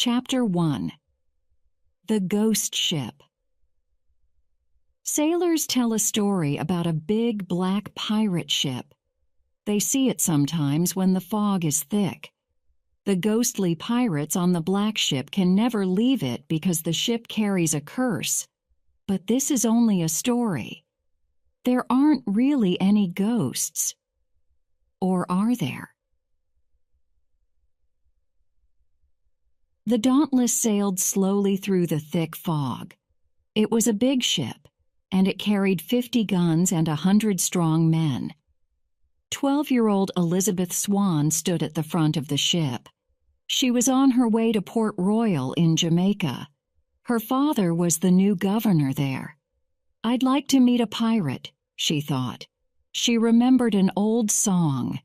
Chapter 1. The Ghost Ship. Sailors tell a story about a big black pirate ship. They see it sometimes when the fog is thick. The ghostly pirates on the black ship can never leave it because the ship carries a curse. But this is only a story. There aren't really any ghosts. Or are there? The Dauntless sailed slowly through the thick fog. It was a big ship, and it carried 50 guns and 100 strong men. 12-year-old Elizabeth Swan stood at the front of the ship. She was on her way to Port Royal in Jamaica. Her father was the new governor there. "I'd like to meet a pirate," she thought. She remembered an old song.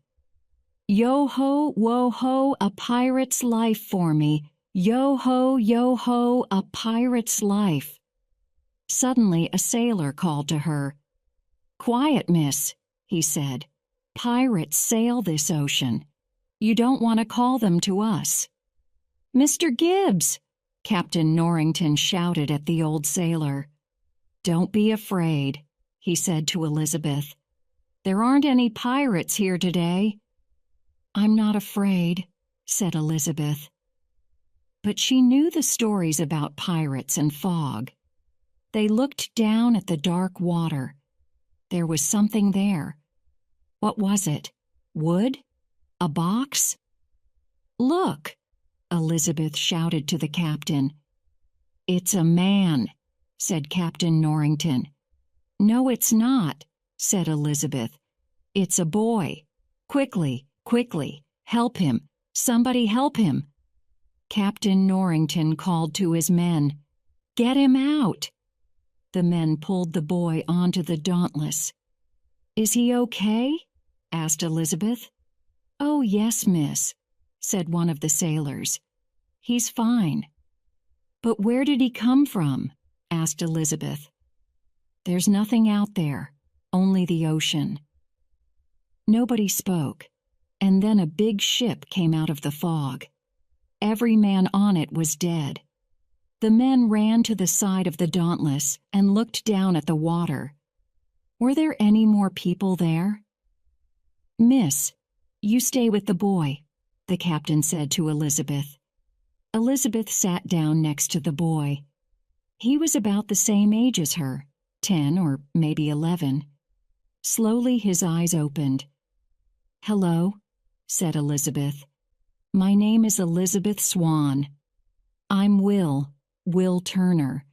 "Yo-ho, wo-ho, a pirate's life for me. Yo-ho, a pirate's life." Suddenly, a sailor called to her. "Quiet, miss," he said. "Pirates sail this ocean. You don't want to call them to us." "Mr. Gibbs!" Captain Norrington shouted at the old sailor. "Don't be afraid," he said to Elizabeth. "There aren't any pirates here today." "I'm not afraid," said Elizabeth. But she knew the stories about pirates and fog. They looked down at the dark water. There was something there. What was it? Wood? A box? "Look!" Elizabeth shouted to the captain. "It's a man," said Captain Norrington. "No, it's not," said Elizabeth. "It's a boy. Quickly, quickly, help him. Somebody help him." Captain Norrington called to his men. "Get him out." The men pulled the boy onto the Dauntless. "Is he okay?" asked Elizabeth. "Oh, yes, miss," said one of the sailors. "He's fine." "But where did he come from?" asked Elizabeth. "There's nothing out there, only the ocean." Nobody spoke, and then a big ship came out of the fog. Every man on it was dead. The men ran to the side of the Dauntless and looked down at the water. Were there any more people there? "Miss, you stay with the boy," the captain said to Elizabeth. Elizabeth sat down next to the boy. He was about the same age as her, 10 or maybe 11. Slowly his eyes opened. "Hello," said Elizabeth. "My name is Elizabeth Swan. I'm Will Turner."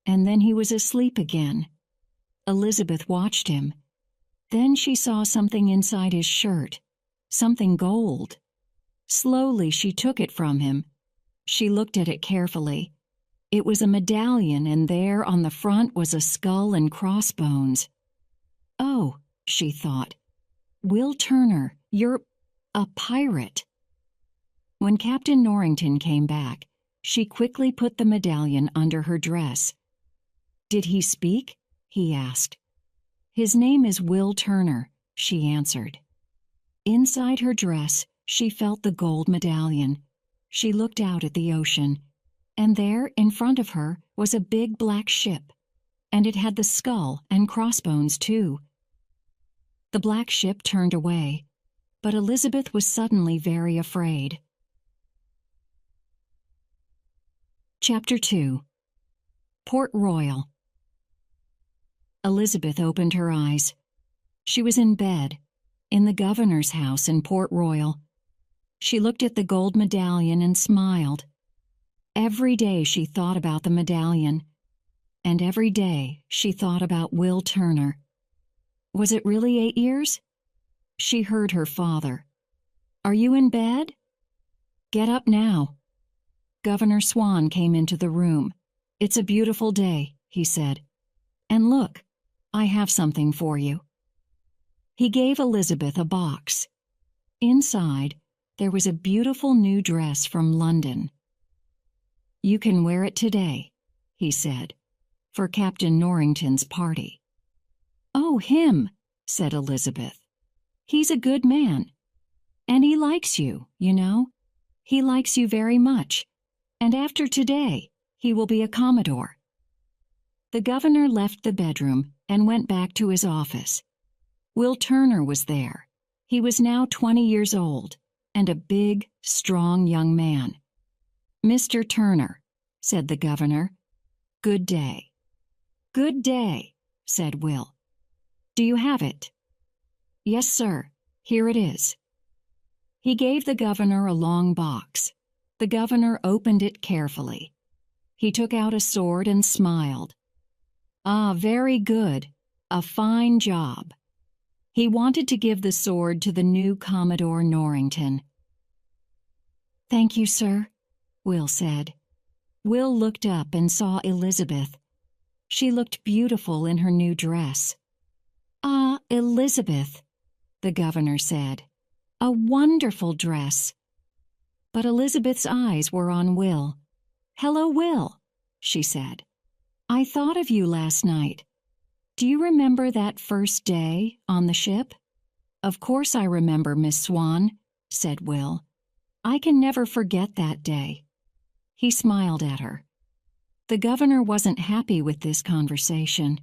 And then he was asleep again. Elizabeth watched him. Then she saw something inside his shirt, something gold. Slowly she took it from him. She looked at it carefully. It was a medallion, and there on the front was a skull and crossbones. "Oh," she thought, "Will Turner, you're a pirate." When Captain Norrington came back, she quickly put the medallion under her dress. "Did he speak?" he asked. "His name is Will Turner," she answered. Inside her dress, she felt the gold medallion. She looked out at the ocean, and there, in front of her, was a big black ship, and it had the skull and crossbones too. The black ship turned away, but Elizabeth was suddenly very afraid. Chapter 2. Port Royal. Elizabeth opened her eyes. She was in bed, in the governor's house in Port Royal. She looked at the gold medallion and smiled. Every day she thought about the medallion, and every day she thought about Will Turner. Was it really 8 years? She heard her father. "Are you in bed? Get up now." Governor Swan came into the room. "It's a beautiful day," he said. "And look, I have something for you." He gave Elizabeth a box. Inside, there was a beautiful new dress from London. "You can wear it today," he said, "for Captain Norrington's party." "Oh, him," said Elizabeth. "He's a good man. And he likes you, you know. He likes you very much. And after today, he will be a Commodore." The governor left the bedroom and went back to his office. Will Turner was there. He was now 20 years old and a big, strong young man. "Mr. Turner," said the governor, "good day." "Good day," said Will. "Do you have it?" "Yes, sir. Here it is." He gave the governor a long box. The governor opened it carefully. He took out a sword and smiled. "Ah, very good. A fine job." He wanted to give the sword to the new Commodore Norrington. "Thank you, sir," Will said. Will looked up and saw Elizabeth. She looked beautiful in her new dress. "Ah, Elizabeth," the governor said. "A wonderful dress." But Elizabeth's eyes were on Will. "Hello, Will," she said. "I thought of you last night. Do you remember that first day on the ship?" "Of course I remember, Miss Swan," said Will. "I can never forget that day." He smiled at her. The governor wasn't happy with this conversation.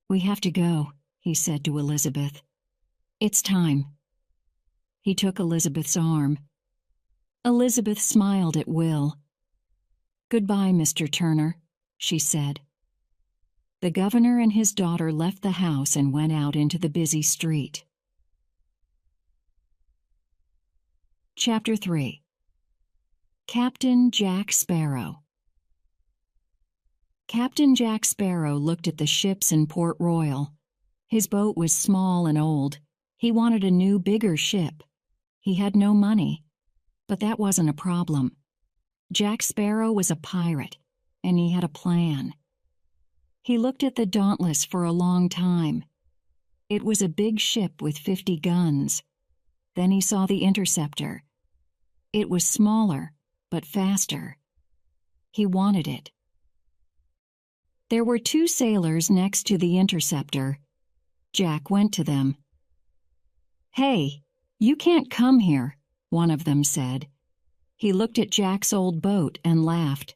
"We have to go," he said to Elizabeth. "It's time." He took Elizabeth's arm. Elizabeth smiled at Will. "Goodbye, Mr. Turner," she said. The governor and his daughter left the house and went out into the busy street. Chapter 3. Captain Jack Sparrow. Captain Jack Sparrow looked at the ships in Port Royal. His boat was small and old. He wanted a new, bigger ship. He had no money, but that wasn't a problem. Jack Sparrow was a pirate, and he had a plan. He looked at the Dauntless for a long time. It was a big ship with 50 guns. Then he saw the Interceptor. It was smaller, but faster. He wanted it. There were 2 sailors next to the Interceptor. Jack went to them. "Hey, you can't come here," one of them said. He looked at Jack's old boat and laughed.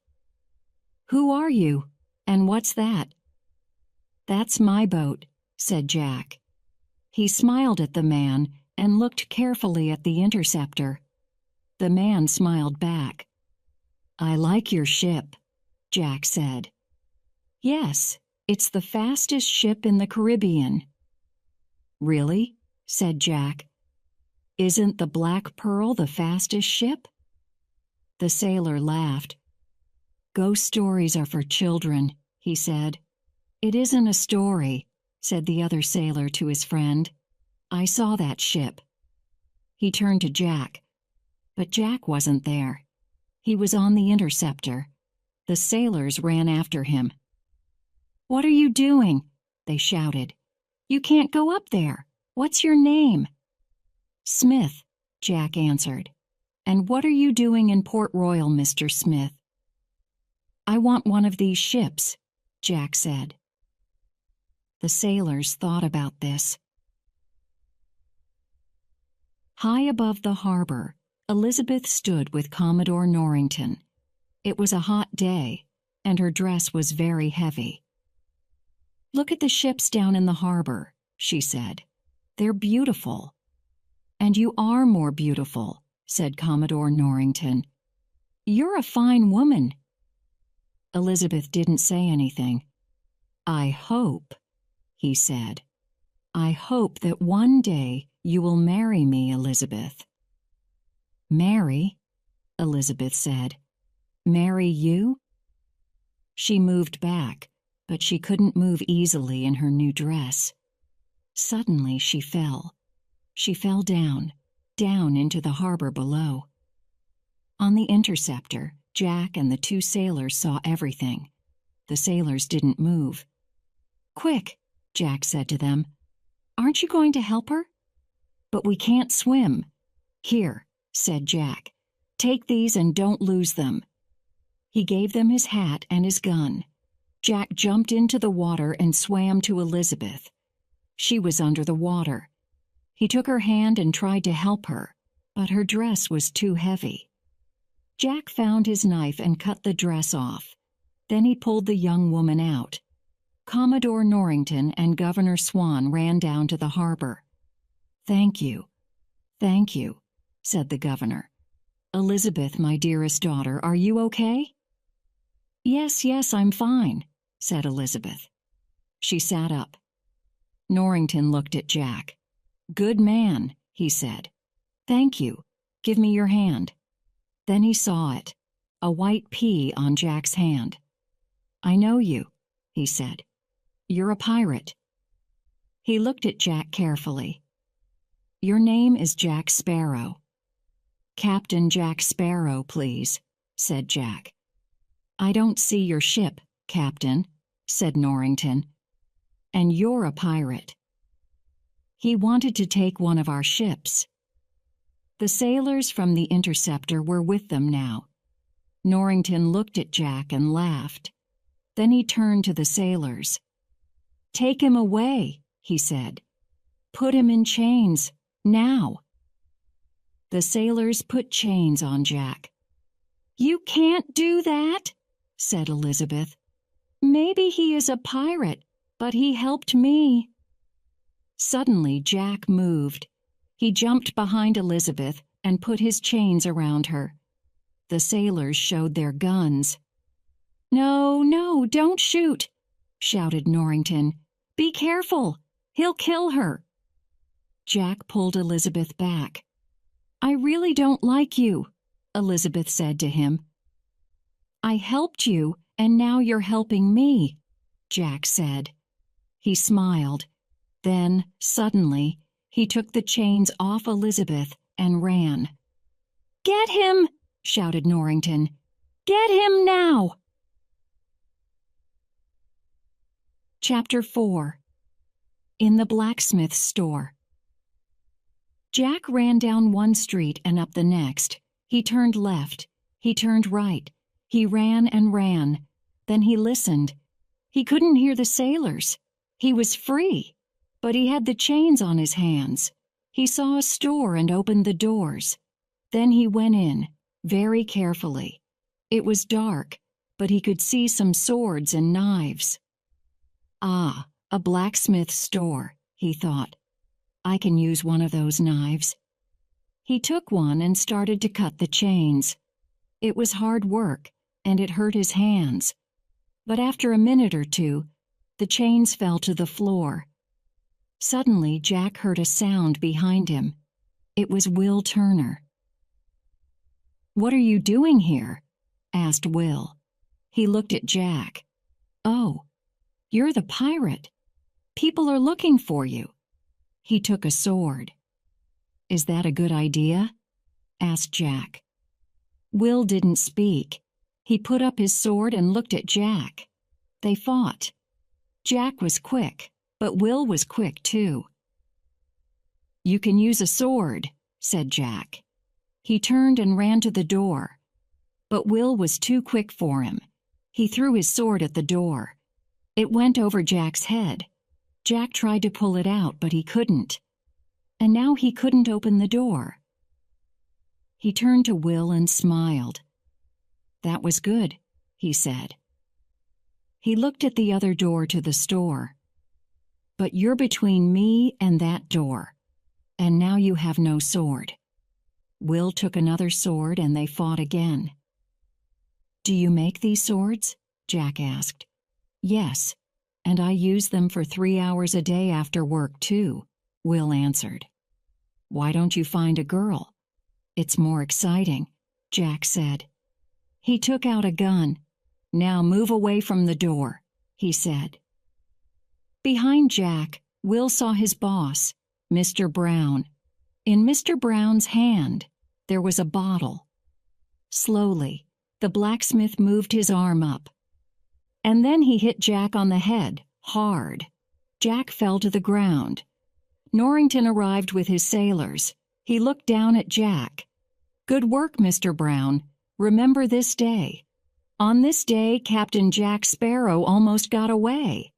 "Who are you, and what's that?" "That's my boat," said Jack. He smiled at the man and looked carefully at the Interceptor. The man smiled back. "I like your ship," Jack said. "Yes, it's the fastest ship in the Caribbean." "Really?" said Jack. "Isn't the Black Pearl the fastest ship?" The sailor laughed. "Ghost stories are for children," he said. "It isn't a story," said the other sailor to his friend. "I saw that ship." He turned to Jack, but Jack wasn't there. He was on the Interceptor. The sailors ran after him. "What are you doing?" they shouted. "You can't go up there. What's your name?" "Smith," Jack answered. "And what are you doing in Port Royal, Mr. Smith?" "I want one of these ships," Jack said. The sailors thought about this. High above the harbor, Elizabeth stood with Commodore Norrington. It was a hot day, and her dress was very heavy. "Look at the ships down in the harbor," she said. "They're beautiful." "And you are more beautiful," said Commodore Norrington. "You're a fine woman." Elizabeth didn't say anything. "I hope," he said. "I hope that one day you will marry me, Elizabeth." "Marry?" Elizabeth said. "Marry you?" She moved back, but she couldn't move easily in her new dress. Suddenly she fell. She fell down into the harbor below. On the Interceptor, Jack and the 2 sailors saw everything. The sailors didn't move. "Quick," Jack said to them. "Aren't you going to help her?" "But we can't swim." "Here," said Jack. "Take these and don't lose them." He gave them his hat and his gun. Jack jumped into the water and swam to Elizabeth. She was under the water. He took her hand and tried to help her, but her dress was too heavy. Jack found his knife and cut the dress off. Then he pulled the young woman out. Commodore Norrington and Governor Swan ran down to the harbor. "Thank you, said the governor. "Elizabeth, my dearest daughter, are you okay?" Yes, I'm fine," said Elizabeth. She sat up. Norrington looked at Jack. "Good man," he said. "Thank you. Give me your hand." Then he saw it, a white P on Jack's hand. "I know you," he said. "You're a pirate." He looked at Jack carefully. "Your name is Jack Sparrow." "Captain Jack Sparrow, please," said Jack. "I don't see your ship, Captain," said Norrington. "And you're a pirate." He wanted to take one of our ships. The sailors from the Interceptor were with them now. Norrington looked at Jack and laughed. Then he turned to the sailors. "Take him away," he said. "Put him in chains, now." The sailors put chains on Jack. "You can't do that," said Elizabeth. "Maybe he is a pirate, but he helped me." Suddenly Jack moved. He jumped behind Elizabeth and put his chains around her. The sailors showed their guns. No, don't shoot," shouted Norrington. "Be careful. He'll kill her." Jack pulled Elizabeth back. "I really don't like you," Elizabeth said to him. "I helped you, and now you're helping me," Jack said. He smiled. Then, suddenly, he took the chains off Elizabeth and ran. "Get him!" shouted Norrington. "Get him now!" Chapter 4. In the Blacksmith's Store. Jack ran down one street and up the next. He turned left. He turned right. He ran and ran. Then he listened. He couldn't hear the sailors. He was free, but he had the chains on his hands. He saw a store and opened the doors. Then he went in, very carefully. It was dark, but he could see some swords and knives. "Ah, a blacksmith's store," he thought. "I can use one of those knives." He took one and started to cut the chains. It was hard work, and it hurt his hands. But after a minute or two, the chains fell to the floor. Suddenly, Jack heard a sound behind him. It was Will Turner. "What are you doing here?" asked Will. He looked at Jack. "Oh, you're the pirate. People are looking for you." He took a sword. "Is that a good idea?" asked Jack. Will didn't speak. He put up his sword and looked at Jack. They fought. Jack was quick, but Will was quick too. "You can use a sword," said Jack. He turned and ran to the door. But Will was too quick for him. He threw his sword at the door. It went over Jack's head. Jack tried to pull it out, but he couldn't. And now he couldn't open the door. He turned to Will and smiled. "That was good," he said. He looked at the other door to the store. "But you're between me and that door, and now you have no sword." Will took another sword and they fought again. "Do you make these swords?" Jack asked. "Yes, and I use them for 3 hours a day after work too," Will answered. "Why don't you find a girl? It's more exciting," Jack said. He took out a gun. "Now move away from the door," he said. Behind Jack, Will saw his boss, Mr. Brown. In Mr. Brown's hand, there was a bottle. Slowly, the blacksmith moved his arm up. And then he hit Jack on the head, hard. Jack fell to the ground. Norrington arrived with his sailors. He looked down at Jack. "Good work, Mr. Brown. Remember this day. On this day, Captain Jack Sparrow almost got away."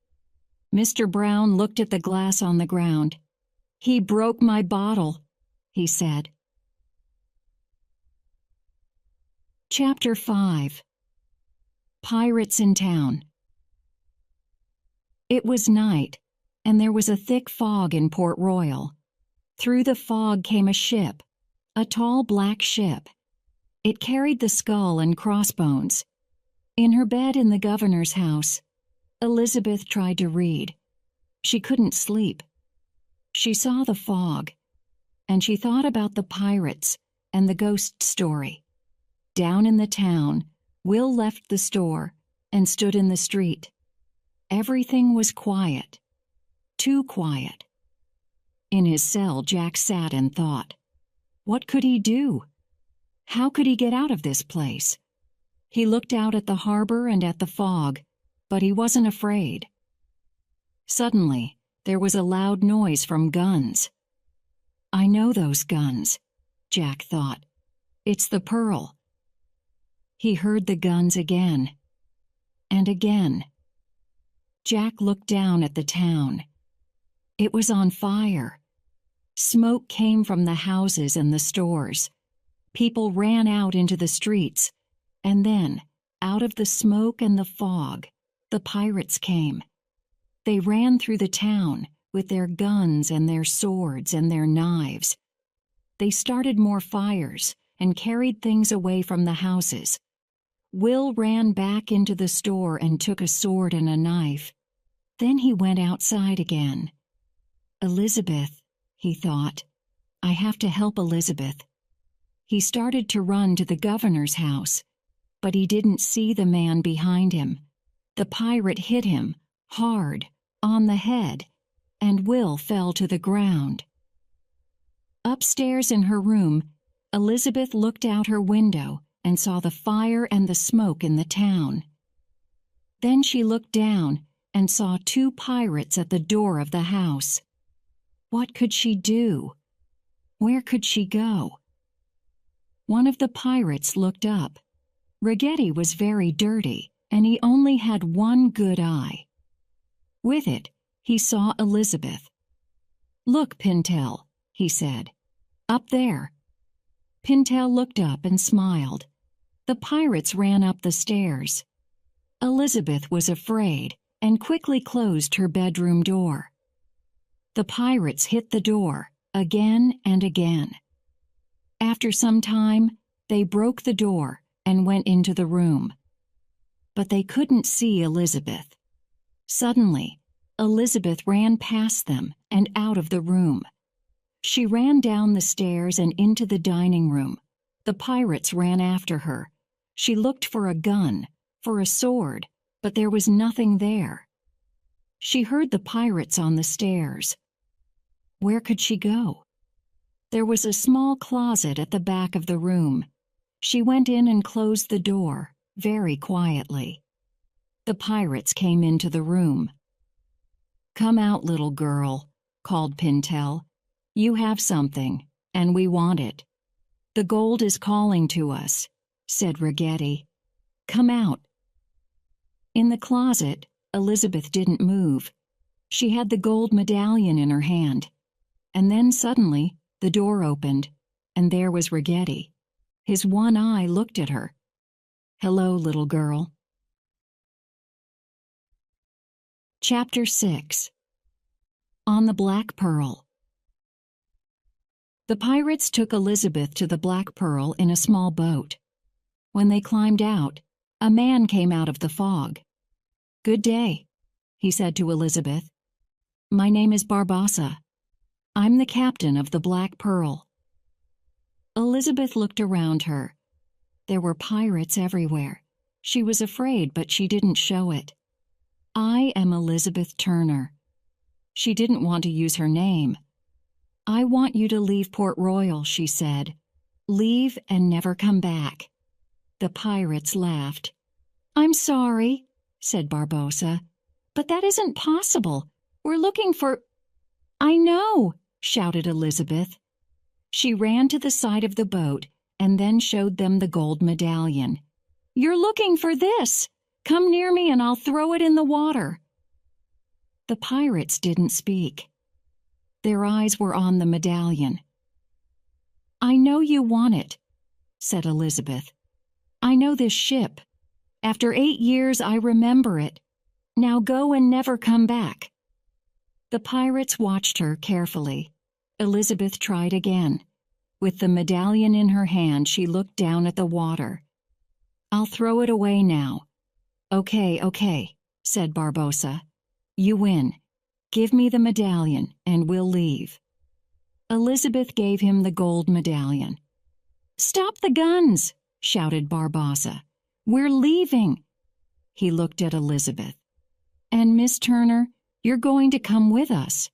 Mr. Brown looked at the glass on the ground. "He broke my bottle," he said. Chapter 5. Pirates in Town. It was night, and there was a thick fog in Port Royal. Through the fog came a ship, a tall black ship. It carried the skull and crossbones. In her bed in the governor's house, Elizabeth tried to read. She couldn't sleep. She saw the fog, and she thought about the pirates and the ghost story. Down in the town, Will left the store and stood in the street. Everything was quiet, too quiet. In his cell, Jack sat and thought. What could he do? How could he get out of this place? He looked out at the harbor and at the fog, but he wasn't afraid. Suddenly, there was a loud noise from guns. I know those guns, Jack thought. It's the Pearl. He heard the guns again, and again. Jack looked down at the town. It was on fire. Smoke came from the houses and the stores. People ran out into the streets, and then, out of the smoke and the fog, the pirates came. They ran through the town with their guns and their swords and their knives. They started more fires and carried things away from the houses. Will ran back into the store and took a sword and a knife. Then he went outside again. Elizabeth, he thought. I have to help Elizabeth. He started to run to the governor's house, but he didn't see the man behind him. The pirate hit him, hard, on the head, and Will fell to the ground. Upstairs in her room, Elizabeth looked out her window and saw the fire and the smoke in the town. Then she looked down and saw two pirates at the door of the house. What could she do? Where could she go? One of the pirates looked up. Ragetti was very dirty, and he only had one good eye. With it, he saw Elizabeth. Look, Pintel, he said. Up there. Pintel looked up and smiled. The pirates ran up the stairs. Elizabeth was afraid and quickly closed her bedroom door. The pirates hit the door again and again. After some time, they broke the door and went into the room. But they couldn't see Elizabeth. Suddenly, Elizabeth ran past them and out of the room. She ran down the stairs and into the dining room. The pirates ran after her. She looked for a gun, for a sword, but there was nothing there. She heard the pirates on the stairs. Where could she go? There was a small closet at the back of the room. She went in and closed the door, very quietly. The pirates came into the room. Come out, little girl, called Pintel. You have something, and we want it. The gold is calling to us, said Ragetti. Come out. In the closet, Elizabeth didn't move. She had the gold medallion in her hand. And then suddenly, the door opened, and there was Ragetti. His one eye looked at her. Hello, little girl. Chapter 6. On the Black Pearl. The pirates took Elizabeth to the Black Pearl in a small boat. When they climbed out, a man came out of the fog. Good day, he said to Elizabeth. My name is Barbossa. I'm the captain of the Black Pearl. Elizabeth looked around her. There were pirates everywhere. She was afraid, but she didn't show it. I am Elizabeth Turner. She didn't want to use her name. I want you to leave Port Royal, she said. Leave and never come back. The pirates laughed. I'm sorry, said Barbossa, but that isn't possible. We're looking for... I know, shouted Elizabeth. She ran to the side of the boat and then showed them the gold medallion. You're looking for this. Come near me and I'll throw it in the water. The pirates didn't speak. Their eyes were on the medallion. I know you want it, said Elizabeth. I know this ship. After 8 years, I remember it. Now go and never come back." The pirates watched her carefully. Elizabeth tried again. With the medallion in her hand, she looked down at the water. "I'll throw it away now." Okay, said Barbossa. "You win. Give me the medallion, and we'll leave." Elizabeth gave him the gold medallion. "Stop the guns!" shouted Barbossa. "We're leaving." He looked at Elizabeth. "And Miss Turner, you're going to come with us."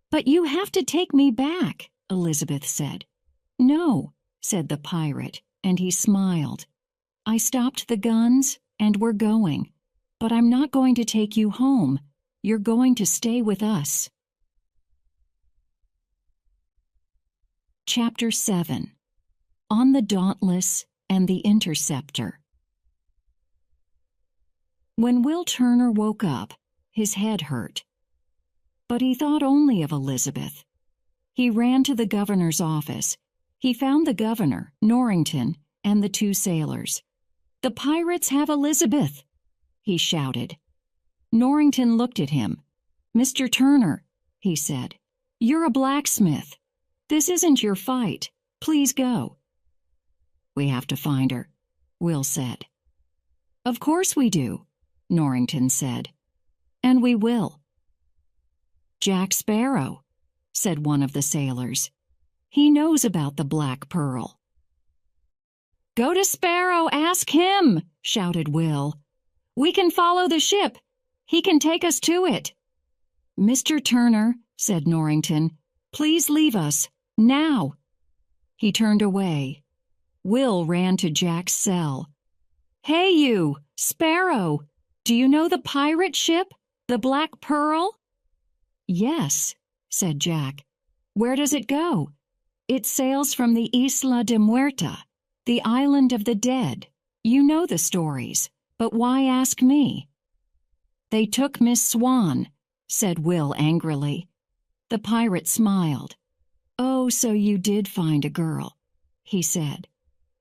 "But you have to take me back," Elizabeth said. "No," said the pirate, and he smiled. "I stopped the guns, and we're going. But I'm not going to take you home. You're going to stay with us." Chapter 7. On the Dauntless and the Interceptor. When Will Turner woke up, his head hurt. But he thought only of Elizabeth. He ran to the governor's office. He found the governor, Norrington, and the 2 sailors. "The pirates have Elizabeth!" he shouted. Norrington looked at him. "Mr. Turner," he said, "you're a blacksmith. This isn't your fight. Please go." "We have to find her," Will said. "Of course we do," Norrington said. "And we will." "Jack Sparrow," said one of the sailors. "He knows about the Black Pearl." "Go to Sparrow, ask him," shouted Will. "We can follow the ship. He can take us to it." "Mr. Turner," said Norrington, "please leave us, now." He turned away. Will ran to Jack's cell. "Hey you, Sparrow, do you know the pirate ship, the Black Pearl?" "Yes," said Jack. "Where does it go?" "It sails from the Isla de Muerta, the island of the dead. You know the stories, but why ask me?" "They took Miss Swan," said Will angrily. The pirate smiled. "Oh, so you did find a girl," he said.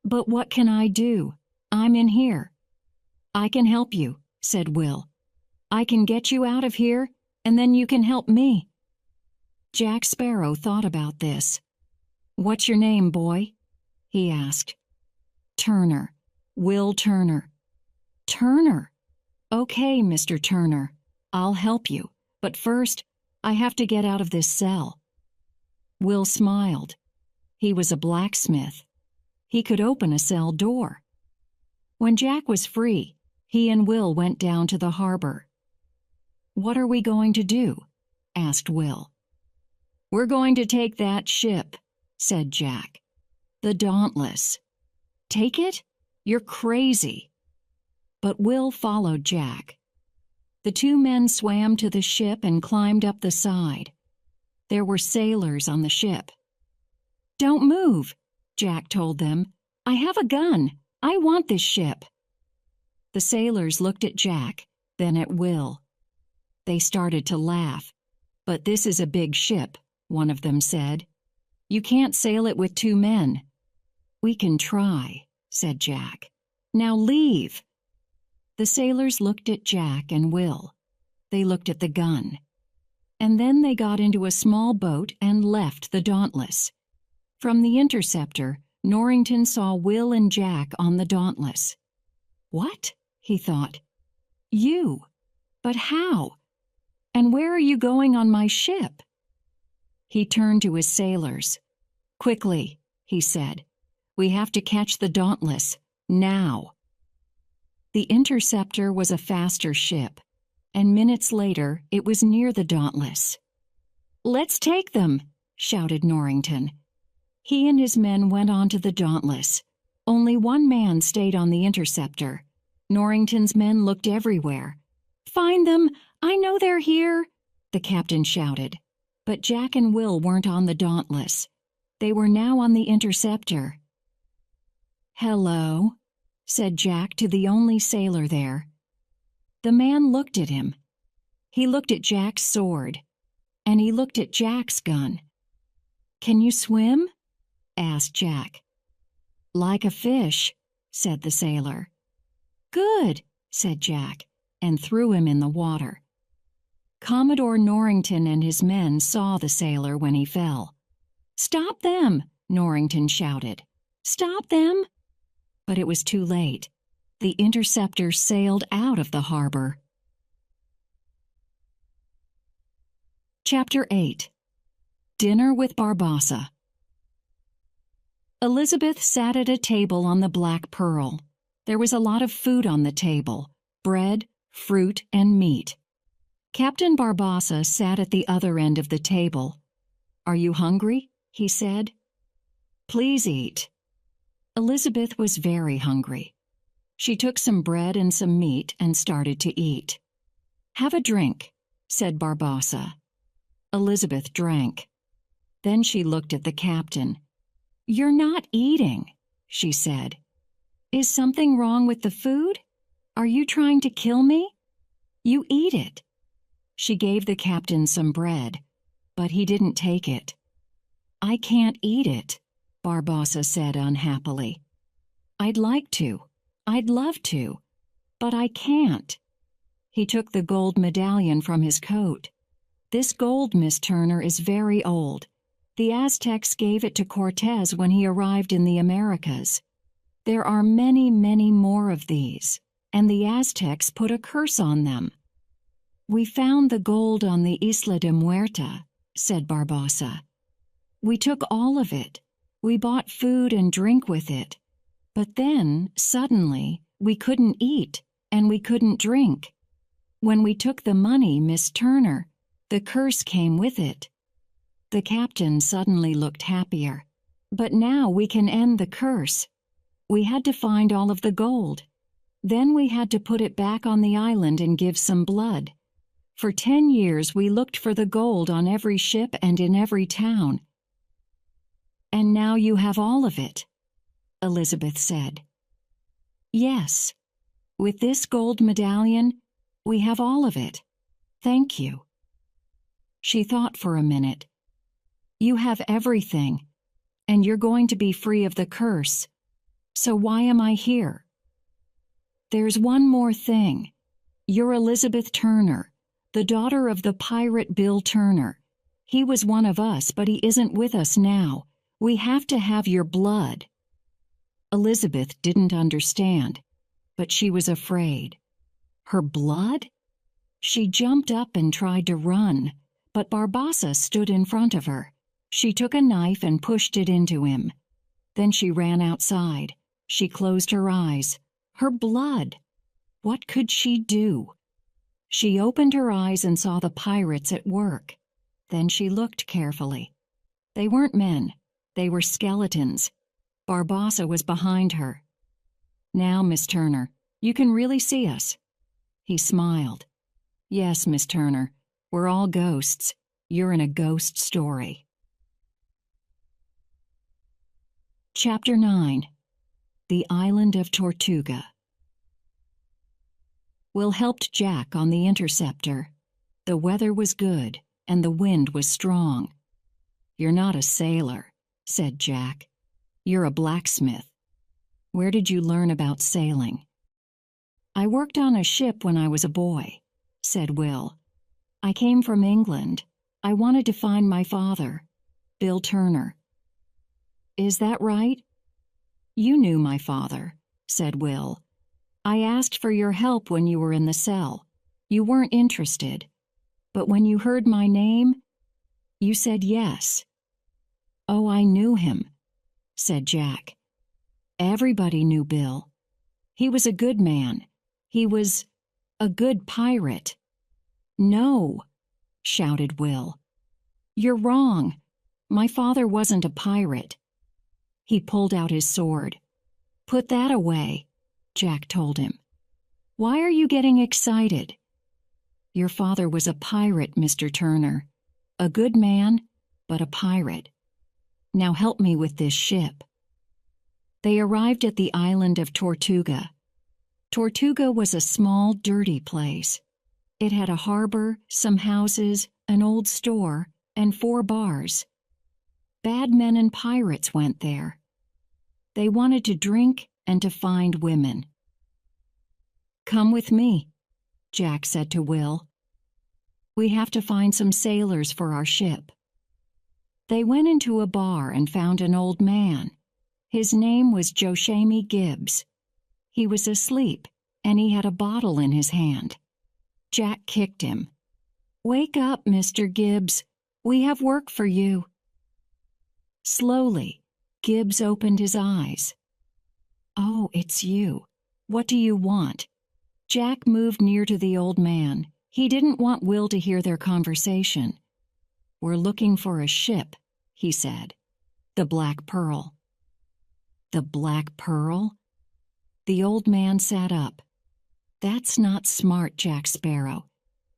"But what can I do? I'm in here." "I can help you," said Will. "I can get you out of here, and then you can help me." Jack Sparrow thought about this. "What's your name, boy?" he asked. "Turner. Will Turner." "Turner? Okay, Mr. Turner. I'll help you, but first, I have to get out of this cell." Will smiled. He was a blacksmith. He could open a cell door. When Jack was free, he and Will went down to the harbor. "What are we going to do?" asked Will. "We're going to take that ship," said Jack. "The Dauntless." "Take it? You're crazy." But Will followed Jack. The 2 men swam to the ship and climbed up the side. There were sailors on the ship. "Don't move," Jack told them. "I have a gun. I want this ship." The sailors looked at Jack, then at Will. They started to laugh. "But this is a big ship," one of them said. "You can't sail it with 2 men." "We can try," said Jack. "Now leave." The sailors looked at Jack and Will. They looked at the gun. And then they got into a small boat and left the Dauntless. From the interceptor, Norrington saw Will and Jack on the Dauntless. "What?" he thought. "You? But how? And where are you going on my ship?" He turned to his sailors. "Quickly," he said. "We have to catch the Dauntless, now." The interceptor was a faster ship, and minutes later it was near the Dauntless. "Let's take them," shouted Norrington. He and his men went on to the Dauntless. Only 1 man stayed on the interceptor. Norrington's men looked everywhere. "Find them! I know they're here!" the captain shouted. But Jack and Will weren't on the Dauntless. They were now on the interceptor. "Hello," said Jack to the only sailor there. The man looked at him. He looked at Jack's sword, and he looked at Jack's gun. "Can you swim?" asked Jack. "Like a fish," said the sailor. "Good," said Jack, and threw him in the water. Commodore Norrington and his men saw the sailor when he fell. "Stop them!" Norrington shouted. "Stop them!" But it was too late. The interceptor sailed out of the harbor. Chapter 8. Dinner with Barbassa. Elizabeth sat at a table on the Black Pearl. There was a lot of food on the table: bread, fruit, and meat. Captain Barbassa sat at the other end of the table. "Are you hungry?" he said. "Please eat." Elizabeth was very hungry. She took some bread and some meat and started to eat. "Have a drink," said Barbassa. Elizabeth drank. Then she looked at the captain. "You're not eating," she said. "Is something wrong with the food? Are you trying to kill me? You eat it." She gave the captain some bread, but he didn't take it. "I can't eat it," Barbassa said unhappily. "I'd like to. I'd love to. But I can't." He took the gold medallion from his coat. "This gold, Miss Turner, is very old. The Aztecs gave it to Cortez when he arrived in the Americas. There are many, many more of these, and the Aztecs put a curse on them." "We found the gold on the Isla de Muerta," said Barbassa. "We took all of it. We bought food and drink with it. But then, suddenly, we couldn't eat, and we couldn't drink. When we took the money, Miss Turner, the curse came with it." The captain suddenly looked happier. "But now we can end the curse. We had to find all of the gold. Then we had to put it back on the island and give some blood. For 10 years we looked for the gold on every ship and in every town." "And now you have all of it," Elizabeth said. "Yes. With this gold medallion, we have all of it. Thank you." She thought for a minute. "You have everything, and you're going to be free of the curse. So why am I here?" "There's one more thing. You're Elizabeth Turner, the daughter of the pirate Bill Turner. He was one of us, but he isn't with us now. We have to have your blood." Elizabeth didn't understand, but she was afraid. Her blood? She jumped up and tried to run, but Barbassa stood in front of her. She took a knife and pushed it into him. Then she ran outside. She closed her eyes. Her blood! What could she do? She opened her eyes and saw the pirates at work. Then she looked carefully. They weren't men. They were skeletons. Barbassa was behind her. "Now, Miss Turner, you can really see us." He smiled. "Yes, Miss Turner, we're all ghosts. You're in a ghost story." Chapter 9. The Island of Tortuga. Will helped Jack on the interceptor. The weather was good, and the wind was strong. "You're not a sailor," said Jack. "You're a blacksmith. Where did you learn about sailing?" "I worked on a ship when I was a boy," said Will. "I came from England. I wanted to find my father, Bill Turner." "Is that right?" "You knew my father," said Will. "I asked for your help when you were in the cell. You weren't interested. But when you heard my name, you said yes." "Oh, I knew him," said Jack. "Everybody knew Bill. He was a good man. He was a good pirate." "No," shouted Will. "You're wrong. My father wasn't a pirate." He pulled out his sword. "Put that away," Jack told him. "Why are you getting excited? Your father was a pirate, Mr. Turner. A good man, but a pirate. Now help me with this ship." They arrived at the island of Tortuga. Tortuga was a small, dirty place. It had a harbor, some houses, an old store, and 4 bars. Bad men and pirates went there. They wanted to drink, and to find women. "Come with me," Jack said to Will. "We have to find some sailors for our ship." They went into a bar and found an old man. His name was Joshemi Gibbs. He was asleep, and he had a bottle in his hand. Jack kicked him. "Wake up, Mr. Gibbs. We have work for you." Slowly, Gibbs opened his eyes. "Oh, it's you. What do you want?" Jack moved near to the old man. He didn't want Will to hear their conversation. "We're looking for a ship," he said. "The Black Pearl." "The Black Pearl?" The old man sat up. "That's not smart, Jack Sparrow.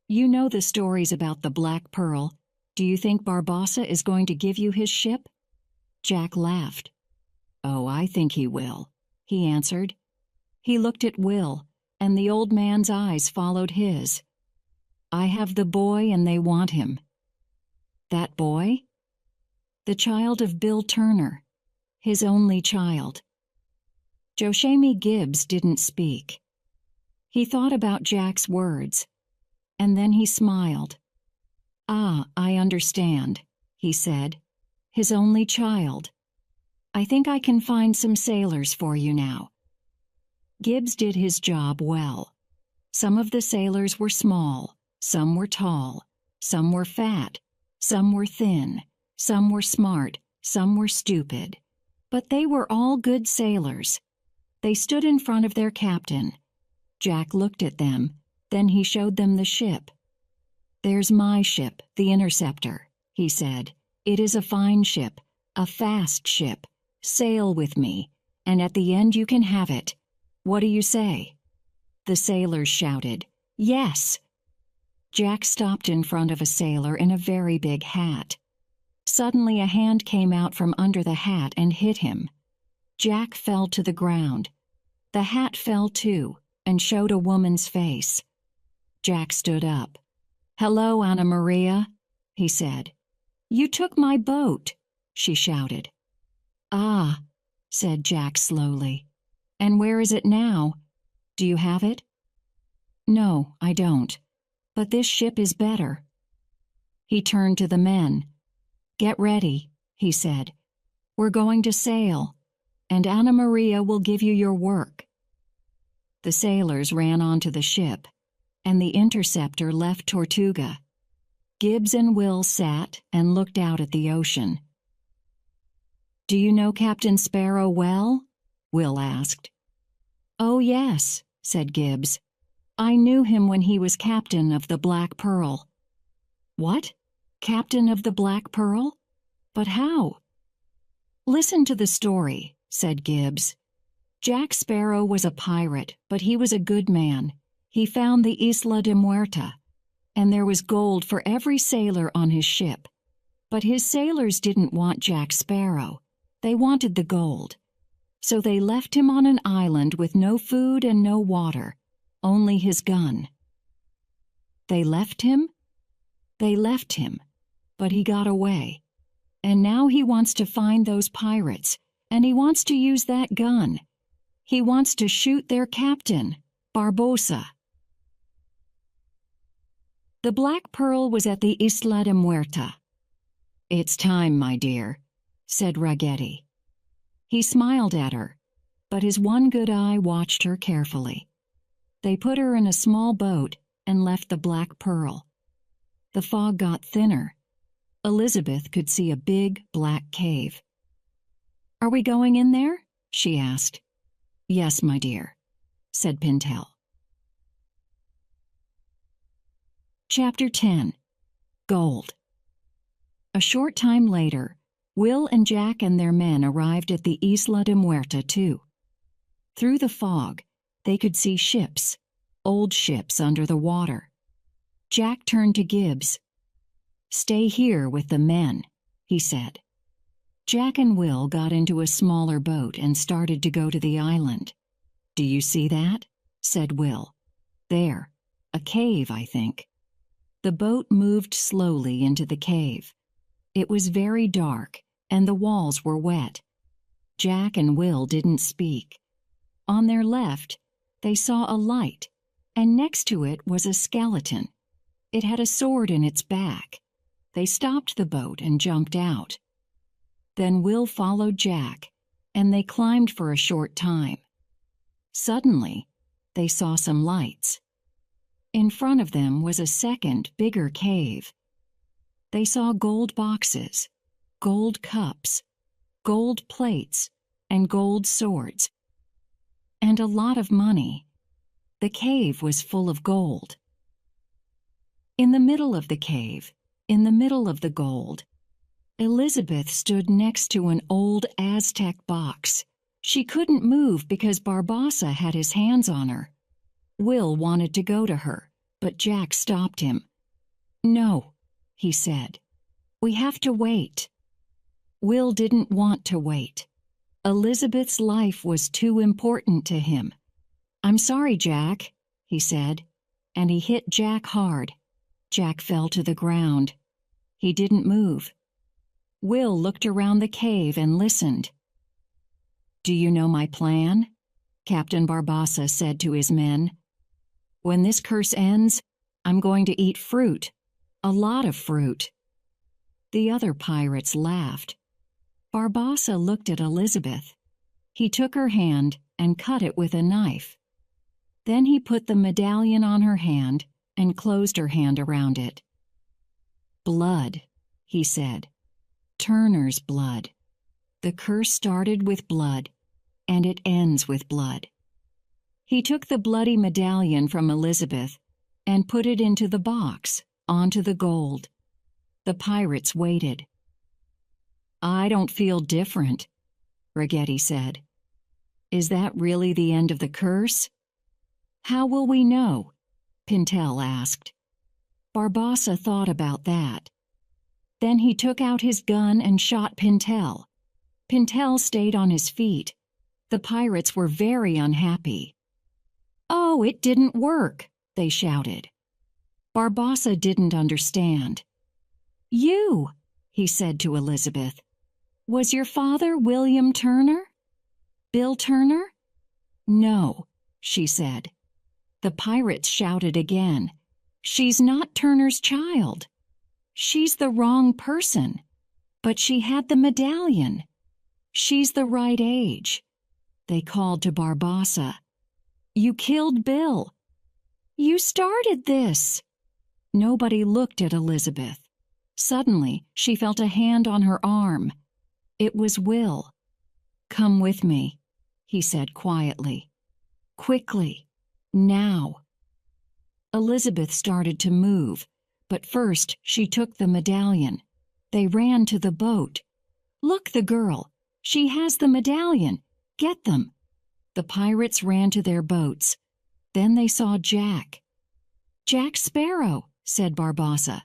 You know the stories about the Black Pearl. Do you think Barbossa is going to give you his ship?" Jack laughed. "Oh, I think he will," he answered. He looked at Will, and the old man's eyes followed his. "I have the boy, and they want him." "That boy?" "The child of Bill Turner, his only child." Joshemi Gibbs didn't speak. He thought about Jack's words, and then he smiled. "Ah, I understand," he said. "His only child. I think I can find some sailors for you now." Gibbs did his job well. Some of the sailors were small, some were tall, some were fat, some were thin, some were smart, some were stupid. But they were all good sailors. They stood in front of their captain. Jack looked at them, then he showed them the ship. "There's my ship, the Interceptor," he said. "It is a fine ship, a fast ship. Sail with me, and at the end you can have it. What do you say?" The sailors shouted, "Yes!" Jack stopped in front of a sailor in a very big hat. Suddenly a hand came out from under the hat and hit him. Jack fell to the ground. The hat fell too, and showed a woman's face. Jack stood up. "Hello, Anna Maria," he said. "You took my boat," she shouted. "Ah," said Jack slowly. "And where is it now? Do you have it?" "No, I don't. But this ship is better." He turned to the men. "Get ready," he said. "We're going to sail, and Anna Maria will give you your work." The sailors ran onto the ship, and the Interceptor left Tortuga. Gibbs and Will sat and looked out at the ocean. "Do you know Captain Sparrow well?" Will asked. "Oh, yes," said Gibbs. "I knew him when he was captain of the Black Pearl." "What? Captain of the Black Pearl? But how?" "Listen to the story," said Gibbs. "Jack Sparrow was a pirate, but he was a good man. He found the Isla de Muerta, and there was gold for every sailor on his ship. But his sailors didn't want Jack Sparrow. They wanted the gold. So they left him on an island with no food and no water, only his gun." "They left him?" "They left him, but he got away. And now he wants to find those pirates, and he wants to use that gun. He wants to shoot their captain, Barbossa." The Black Pearl was at the Isla de Muerta. "It's time, my dear," said Ragetti. He smiled at her, but his one good eye watched her carefully. They put her in a small boat and left the Black Pearl. The fog got thinner. Elizabeth could see a big black cave. "Are we going in there?" she asked. "Yes, my dear," said Pintel. Chapter 10. Gold. A short time later, Will and Jack and their men arrived at the Isla de Muerta too. Through the fog, they could see ships, old ships under the water. Jack turned to Gibbs. "Stay here with the men," he said. Jack and Will got into a smaller boat and started to go to the island. "Do you see that?" said Will. "There, a cave, I think." The boat moved slowly into the cave. It was very dark, and the walls were wet. Jack and Will didn't speak. On their left, they saw a light, and next to it was a skeleton. It had a sword in its back. They stopped the boat and jumped out. Then Will followed Jack, and they climbed for a short time. Suddenly, they saw some lights. In front of them was a second, bigger cave. They saw gold boxes, gold cups, gold plates, and gold swords, and a lot of money. The cave was full of gold. In the middle of the cave, in the middle of the gold, Elizabeth stood next to an old Aztec box. She couldn't move because Barbossa had his hands on her. Will wanted to go to her, but Jack stopped him. "No," he said. "We have to wait." Will didn't want to wait. Elizabeth's life was too important to him. "I'm sorry, Jack," he said, and he hit Jack hard. Jack fell to the ground. He didn't move. Will looked around the cave and listened. "Do you know my plan?" Captain Barbossa said to his men. "When this curse ends, I'm going to eat fruit, a lot of fruit." The other pirates laughed. Barbossa looked at Elizabeth. He took her hand and cut it with a knife. Then he put the medallion on her hand and closed her hand around it. "Blood," he said. "Turner's blood. The curse started with blood, and it ends with blood." He took the bloody medallion from Elizabeth and put it into the box, onto the gold. The pirates waited. "I don't feel different," Ragetti said. "Is that really the end of the curse?" "How will we know?" Pintel asked. Barbossa thought about that. Then he took out his gun and shot Pintel. Pintel stayed on his feet. The pirates were very unhappy. "Oh, it didn't work," they shouted. Barbossa didn't understand. "You," he said to Elizabeth. "Was your father William Turner? Bill Turner?" "No," she said. The pirates shouted again. "She's not Turner's child. She's the wrong person. But she had the medallion. She's the right age." They called to Barbossa. "You killed Bill. You started this." Nobody looked at Elizabeth. Suddenly, she felt a hand on her arm. It was Will. "Come with me," he said quietly. "Quickly. Now." Elizabeth started to move, but first she took the medallion. They ran to the boat. "Look, the girl. She has the medallion. Get them." The pirates ran to their boats. Then they saw Jack. "Jack Sparrow," said Barbossa.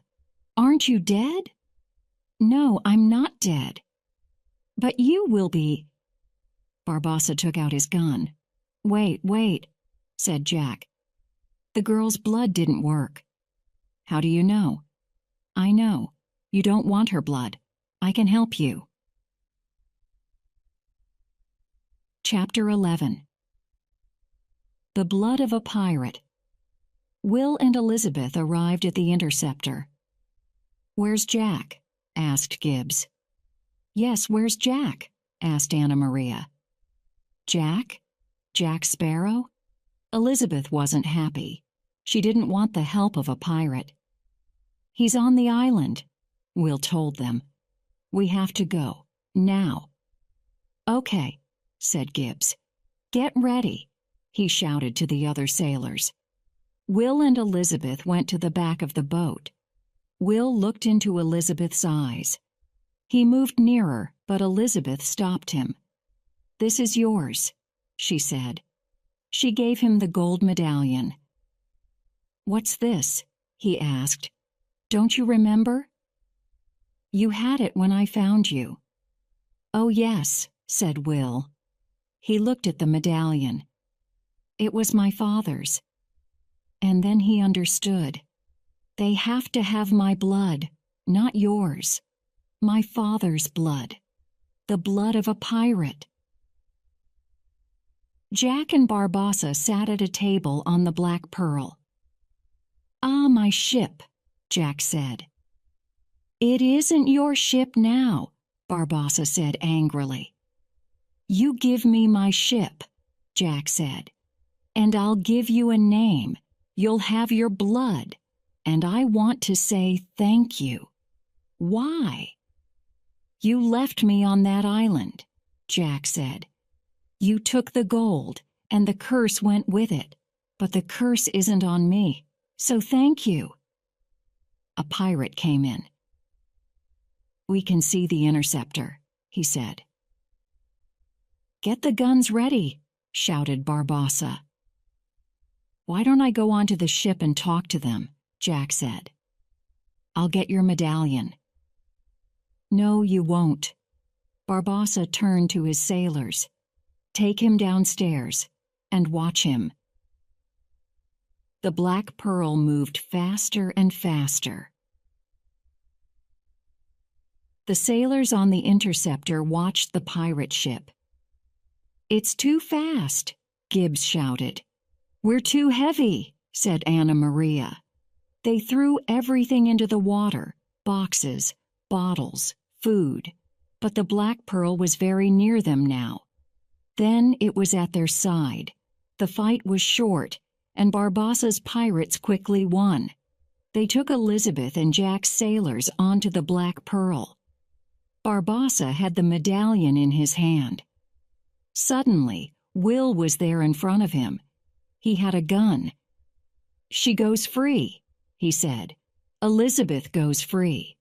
"Aren't you dead?" "No, I'm not dead." "But you will be." Barbossa took out his gun. Wait," said Jack. "The girl's blood didn't work." "How do you know?" "I know. You don't want her blood. I can help you." Chapter 11. The Blood of a Pirate. Will and Elizabeth arrived at the interceptor. "Where's Jack?" asked Gibbs. "Yes, where's Jack?" asked Anna Maria. "Jack? Jack Sparrow?" Elizabeth wasn't happy. She didn't want the help of a pirate. "He's on the island," Will told them. "We have to go, now." "Okay," said Gibbs. "Get ready," he shouted to the other sailors. Will and Elizabeth went to the back of the boat. Will looked into Elizabeth's eyes. He moved nearer, but Elizabeth stopped him. "This is yours," she said. She gave him the gold medallion. "What's this?" he asked. "Don't you remember?" "You had it when I found you." "Oh, yes," said Will. He looked at the medallion. "It was my father's." And then he understood. "They have to have my blood, not yours. My father's blood. The blood of a pirate." Jack and Barbassa sat at a table on the Black Pearl. "Ah, my ship," Jack said. "It isn't your ship now," Barbassa said angrily. "You give me my ship," Jack said, "and I'll give you a name. You'll have your blood, and I want to say thank you." "Why?" "You left me on that island," Jack said. "You took the gold, and the curse went with it, but the curse isn't on me, so thank you." A pirate came in. "We can see the interceptor," he said. "Get the guns ready," shouted Barbassa. "Why don't I go onto the ship and talk to them?" Jack said. "I'll get your medallion." "No, you won't." Barbassa turned to his sailors. "Take him downstairs and watch him." The Black Pearl moved faster and faster. The sailors on the interceptor watched the pirate ship. "It's too fast," Gibbs shouted. "We're too heavy," said Anna Maria. They threw everything into the water, boxes, bottles, food, but the Black Pearl was very near them now. Then it was at their side. The fight was short, and Barbassa's pirates quickly won. They took Elizabeth and Jack's sailors onto the Black Pearl. Barbassa had the medallion in his hand. Suddenly, Will was there in front of him. He had a gun. "She goes free," he said. "Elizabeth goes free."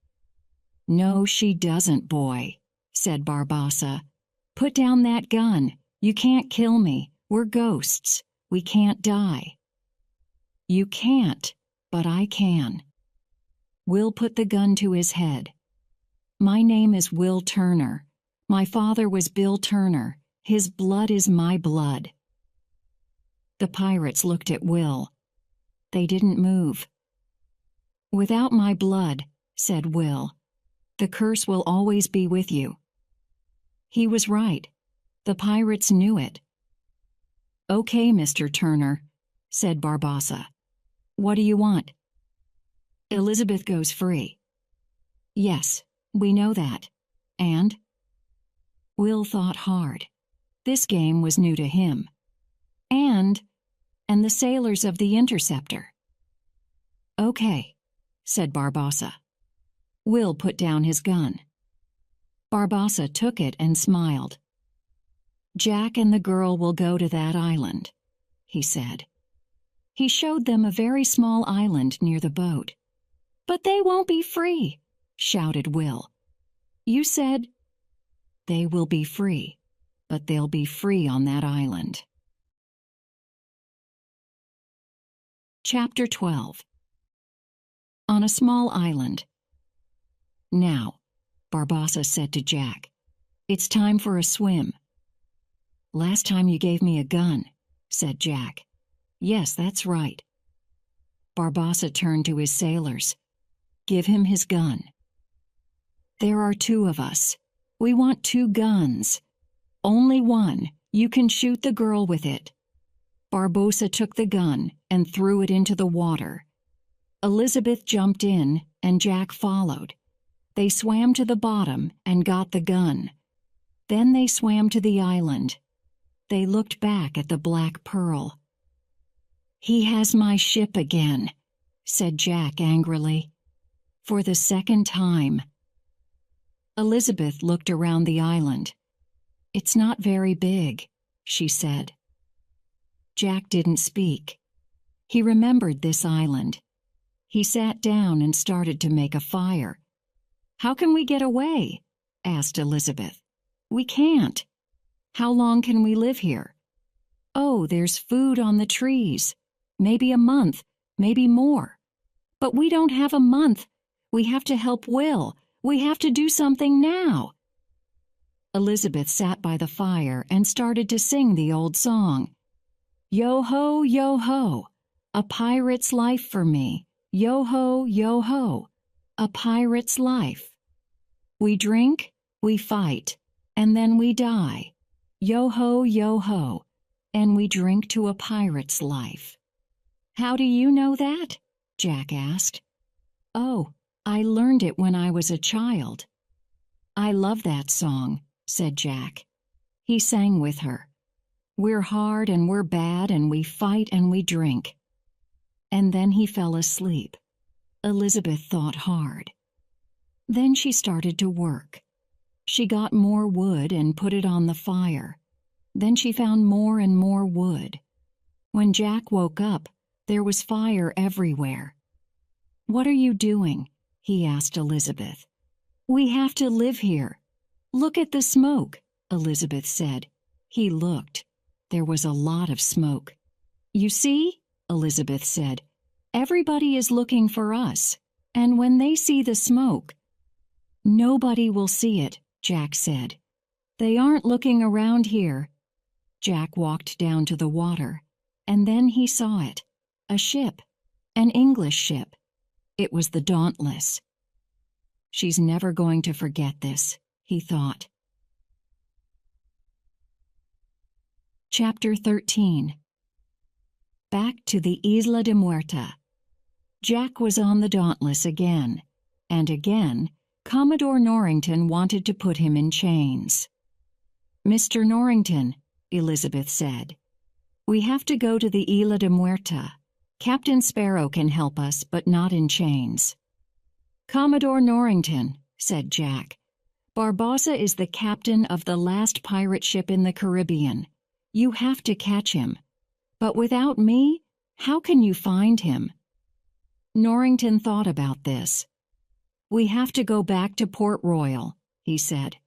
"No, she doesn't, boy," said Barbassa. "Put down that gun. You can't kill me. We're ghosts. We can't die." "You can't, but I can." Will put the gun to his head. "My name is Will Turner. My father was Bill Turner. His blood is my blood." The pirates looked at Will. They didn't move. "Without my blood," said Will, "the curse will always be with you." He was right. The pirates knew it. "Okay, Mr. Turner," said Barbassa. "What do you want?" "Elizabeth goes free." "Yes, we know that. And?" Will thought hard. This game was new to him. And the sailors of the interceptor." "Okay," said Barbassa. Will put down his gun. Barbassa took it and smiled. "Jack and the girl will go to that island," he said. He showed them a very small island near the boat. "But they won't be free," shouted Will. "You said—" "They will be free, but they'll be free on that island." Chapter 12. On a small island. "Now," Barbassa said to Jack, "it's time for a swim." "Last time you gave me a gun," said Jack. "Yes, that's right." Barbassa turned to his sailors. "Give him his gun." "There are two of us. We want two guns. Only one. You can shoot the girl with it." Barbassa took the gun and threw it into the water. Elizabeth jumped in, and Jack followed. They swam to the bottom and got the gun. Then they swam to the island. They looked back at the Black Pearl. "He has my ship again," said Jack angrily. "For the second time." Elizabeth looked around the island. "It's not very big," she said. Jack didn't speak. He remembered this island. He sat down and started to make a fire. "How can we get away?" asked Elizabeth. "We can't." "How long can we live here?" "Oh, there's food on the trees. Maybe a month, maybe more." "But we don't have a month. We have to help Will. We have to do something now." Elizabeth sat by the fire and started to sing the old song. Yo ho, a pirate's life for me. Yo ho, a pirate's life. We drink, we fight, and then we die. Yo ho, and we drink to a pirate's life." "How do you know that?" Jack asked. "Oh, I learned it when I was a child." "I love that song," said Jack. He sang with her. "We're hard and we're bad and we fight and we drink." And then he fell asleep. Elizabeth thought hard. Then she started to work. She got more wood and put it on the fire. Then she found more and more wood. When Jack woke up, there was fire everywhere. "What are you doing?" he asked Elizabeth. "We have to live here." "Look at the smoke," Elizabeth said. He looked. There was a lot of smoke. "You see," Elizabeth said, "everybody is looking for us, and when they see the smoke—" "Nobody will see it," Jack said. "They aren't looking around here." Jack walked down to the water, and then he saw it. A ship. An English ship. It was the Dauntless. "She's never going to forget this," he thought. Chapter 13. Back to the Isla de Muerta. Jack was on the Dauntless again, and again Commodore Norrington wanted to put him in chains. "Mr. Norrington," Elizabeth said, "we have to go to the Isla de Muerta. Captain Sparrow can help us, but not in chains." "Commodore Norrington," said Jack, "Barbossa is the captain of the last pirate ship in the Caribbean. You have to catch him. But without me, how can you find him?" Norrington thought about this. "We have to go back to Port Royal," he said.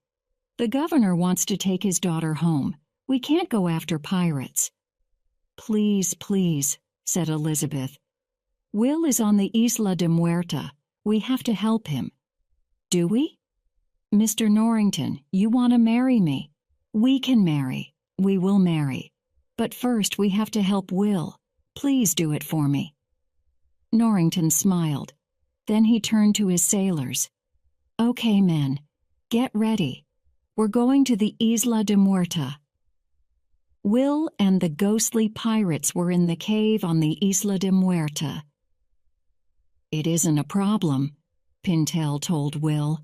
"The governor wants to take his daughter home. We can't go after pirates." "Please, please," said Elizabeth. "Will is on the Isla de Muerta. We have to help him." "Do we?" "Mr. Norrington, you want to marry me. We can marry. We will marry. But first we have to help Will. Please do it for me." Norrington smiled. Then he turned to his sailors. "Okay, men, get ready. We're going to the Isla de Muerta." Will and the ghostly pirates were in the cave on the Isla de Muerta. "It isn't a problem," Pintel told Will.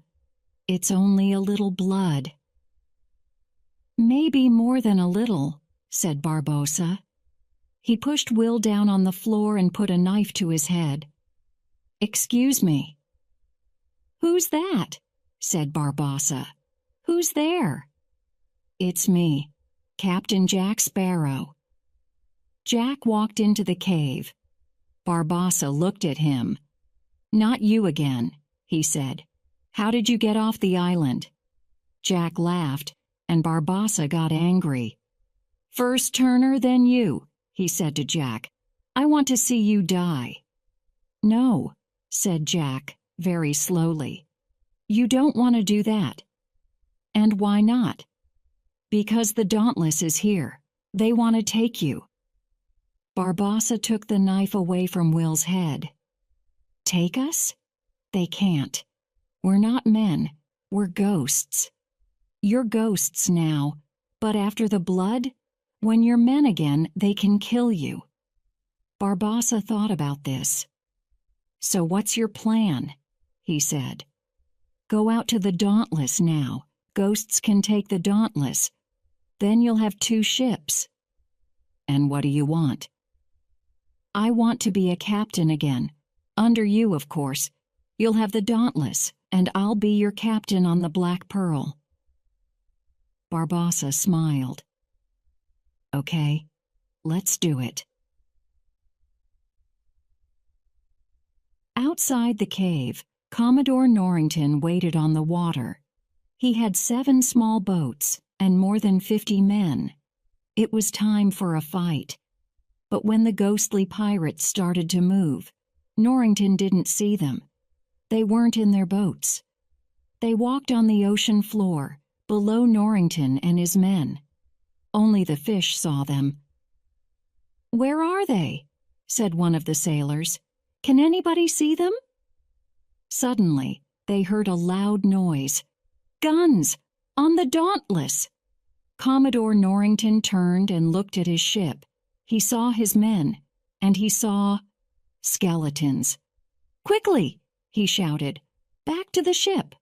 "It's only a little blood." "Maybe more than a little," said Barbossa. He pushed Will down on the floor and put a knife to his head. "Excuse me." "Who's that?" said Barbossa. "Who's there?" "It's me, Captain Jack Sparrow." Jack walked into the cave. Barbossa looked at him. "Not you again," he said. "How did you get off the island?" Jack laughed, and Barbossa got angry. "First Turner, then you," he said to Jack. "I want to see you die." "No," said Jack, very slowly. "You don't want to do that." "And why not?" "Because the Dauntless is here. They want to take you." Barbossa took the knife away from Will's head. "Take us? They can't. We're not men. We're ghosts. You're ghosts now, but after the blood, when you're men again, they can kill you." Barbossa thought about this. "So what's your plan?" he said. "Go out to the Dauntless now. Ghosts can take the Dauntless. Then you'll have 2 ships." "And what do you want?" "I want to be a captain again. Under you, of course. You'll have the Dauntless, and I'll be your captain on the Black Pearl." Barbossa smiled. "Okay, let's do it." Outside the cave, Commodore Norrington waited on the water. He had 7 small boats and more than 50 men. It was time for a fight. But when the ghostly pirates started to move, Norrington didn't see them. They weren't in their boats. They walked on the ocean floor, below Norrington and his men. Only the fish saw them. "Where are they?" said one of the sailors. "Can anybody see them?" Suddenly, they heard a loud noise. "Guns! On the Dauntless!" Commodore Norrington turned and looked at his ship. He saw his men, and he saw skeletons. "Quickly!" he shouted. "Back to the ship!"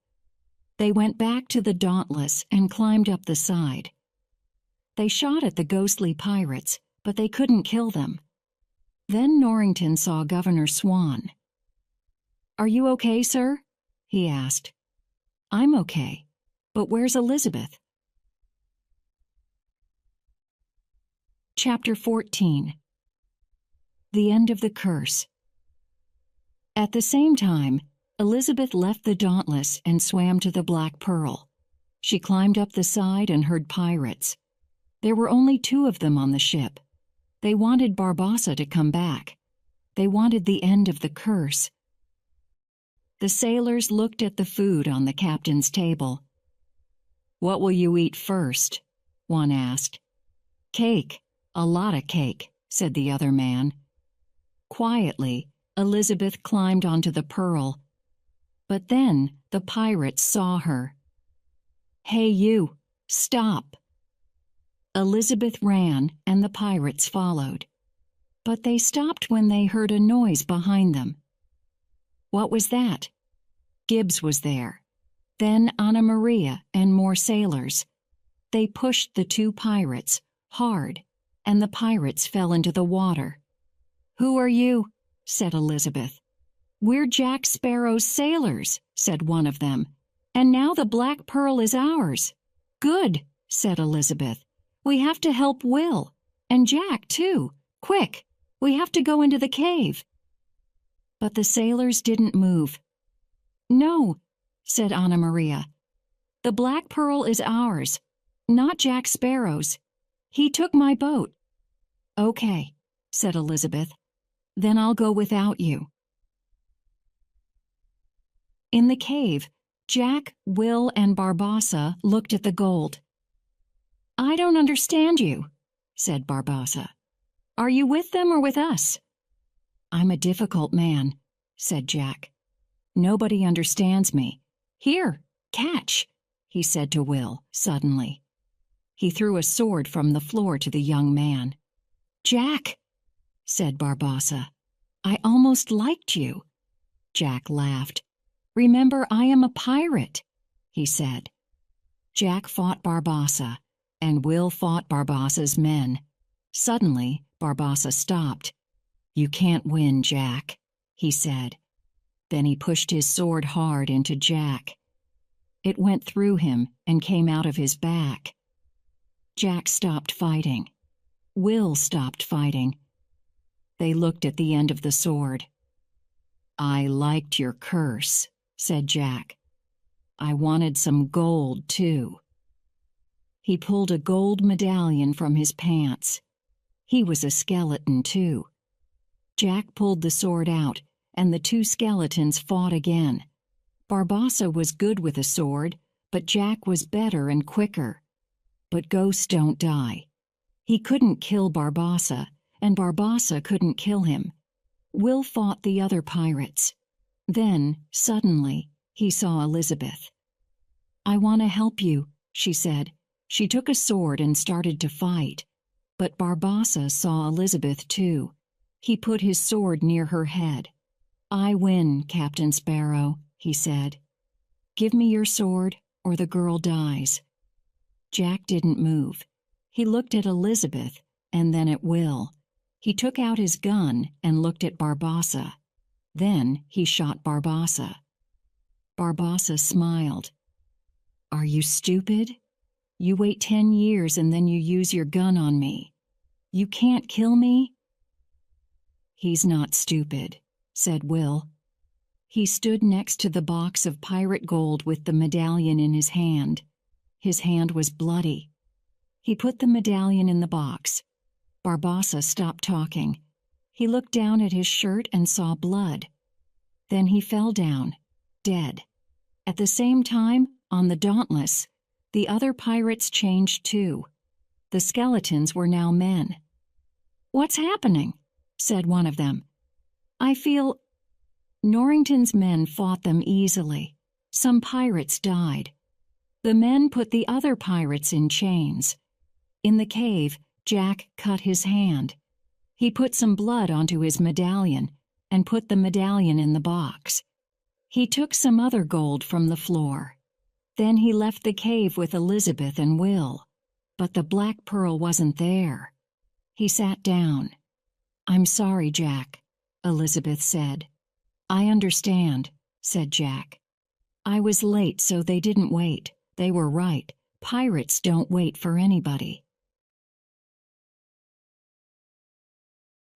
They went back to the Dauntless and climbed up the side. They shot at the ghostly pirates, but they couldn't kill them. Then Norrington saw Governor Swan. "Are you okay, sir?" he asked. "I'm okay, but where's Elizabeth?" Chapter 14. The End of the Curse. At the same time, Elizabeth left the Dauntless and swam to the Black Pearl. She climbed up the side and heard pirates. There were only 2 of them on the ship. They wanted Barbossa to come back. They wanted the end of the curse. The sailors looked at the food on the captain's table. "What will you eat first?" one asked. "Cake, a lot of cake," said the other man. Quietly, Elizabeth climbed onto the Pearl. But then the pirates saw her. "Hey you, stop!" Elizabeth ran and the pirates followed. But they stopped when they heard a noise behind them. What was that? Gibbs was there. Then Anna Maria and more sailors. They pushed the 2 pirates hard, and the pirates fell into the water. "Who are you?" said Elizabeth. "We're Jack Sparrow's sailors," said one of them. "And now the Black Pearl is ours." "Good," said Elizabeth. "We have to help Will. And Jack, too. Quick, we have to go into the cave." But the sailors didn't move. "No," said Anna Maria. "The Black Pearl is ours, not Jack Sparrow's. He took my boat." "Okay," said Elizabeth. "Then I'll go without you." In the cave, Jack, Will, and Barbossa looked at the gold. "I don't understand you," said Barbossa. "Are you with them or with us?" "I'm a difficult man," said Jack. "Nobody understands me. Here, catch," he said to Will suddenly. He threw a sword from the floor to the young man. "Jack," said Barbossa, "I almost liked you." Jack laughed. "Remember, I am a pirate," he said. Jack fought Barbossa, and Will fought Barbossa's men. Suddenly, Barbossa stopped. "You can't win, Jack," he said. Then he pushed his sword hard into Jack. It went through him and came out of his back. Jack stopped fighting. Will stopped fighting. They looked at the end of the sword. "I liked your curse," said Jack. "I wanted some gold, too." He pulled a gold medallion from his pants. He was a skeleton, too. Jack pulled the sword out, and the 2 skeletons fought again. Barbossa was good with a sword, but Jack was better and quicker. But ghosts don't die. He couldn't kill Barbossa, and Barbossa couldn't kill him. Will fought the other pirates. Then, suddenly, he saw Elizabeth. "I want to help you," she said. She took a sword and started to fight. But Barbossa saw Elizabeth, too. He put his sword near her head. "I win, Captain Sparrow," he said. "Give me your sword, or the girl dies." Jack didn't move. He looked at Elizabeth, and then at Will. He took out his gun and looked at Barbossa. Then he shot Barbossa. Barbossa smiled. "Are you stupid? You wait 10 years and then you use your gun on me. You can't kill me?" "He's not stupid," said Will. He stood next to the box of pirate gold with the medallion in his hand. His hand was bloody. He put the medallion in the box. Barbossa stopped talking. He looked down at his shirt and saw blood. Then he fell down, dead. At the same time, on the Dauntless, the other pirates changed too. The skeletons were now men. "What's happening?" said one of them. "I feel—" Norrington's men fought them easily. Some pirates died. The men put the other pirates in chains. In the cave, Jack cut his hand. He put some blood onto his medallion and put the medallion in the box. He took some other gold from the floor. Then he left the cave with Elizabeth and Will, but the black pearl wasn't there. He sat down. "I'm sorry, Jack," Elizabeth said. "I understand," said Jack. "I was late, so they didn't wait. They were right. Pirates don't wait for anybody."